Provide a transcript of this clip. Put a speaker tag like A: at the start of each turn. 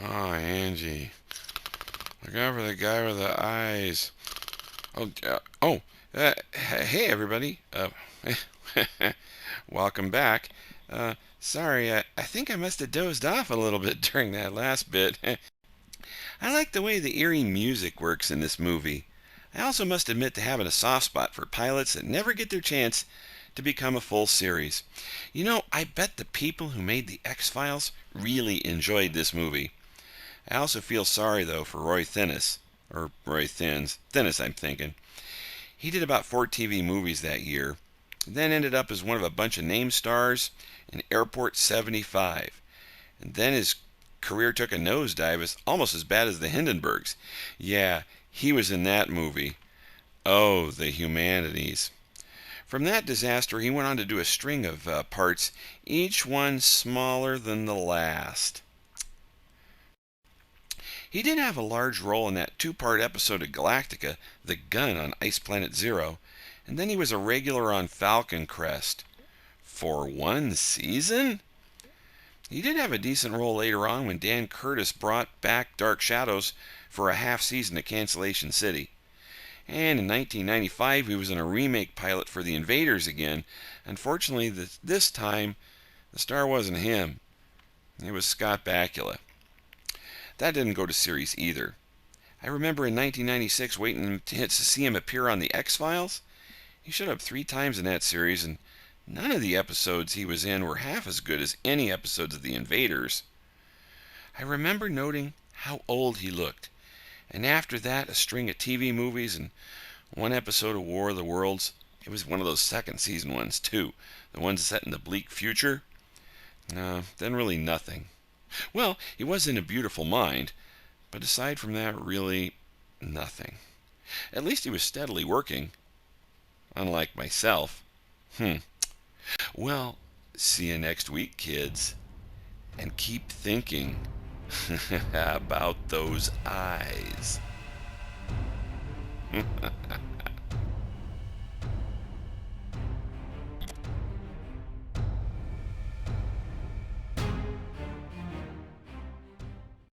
A: Oh, Angie. Look out for the guy with the eyes. Hey, everybody. Welcome back. Sorry, I think I must have dozed off a little bit during that last bit. I like the way the eerie music works in this movie. I also must admit to having a soft spot for pilots that never get their chance to become a full series. I bet the people who made The X-Files really enjoyed this movie. I also feel sorry, though, for Roy Thinnis. Or Roy Thins. Thinnis, I'm thinking. He did about 4 TV movies that year, then ended up as one of a bunch of name stars in Airport 75. And then his career took a nosedive, almost as bad as the Hindenburgs. Yeah, he was in that movie. Oh, the humanities. From that disaster, he went on to do a string of parts, each one smaller than the last. He did have a large role in that 2-part episode of Galactica, The Gun on Ice Planet Zero, and then he was a regular on Falcon Crest. For one season? He did have a decent role later on when Dan Curtis brought back Dark Shadows for a half season of Cancellation City. And in 1995, he was in a remake pilot for The Invaders again. Unfortunately, this time, the star wasn't him. It was Scott Bakula. That didn't go to series either. I remember in 1996 waiting to see him appear on The X-Files. He showed up 3 times in that series, and none of the episodes he was in were half as good as any episodes of The Invaders. I remember noting how old he looked, and after that, a string of TV movies and one episode of War of the Worlds. It was one of those second season ones, too, the ones set in the bleak future. Then really nothing. Well, he was in A Beautiful Mind, but aside from that, really nothing. At least he was steadily working, unlike myself. Well, see you next week, kids, and keep thinking about those eyes.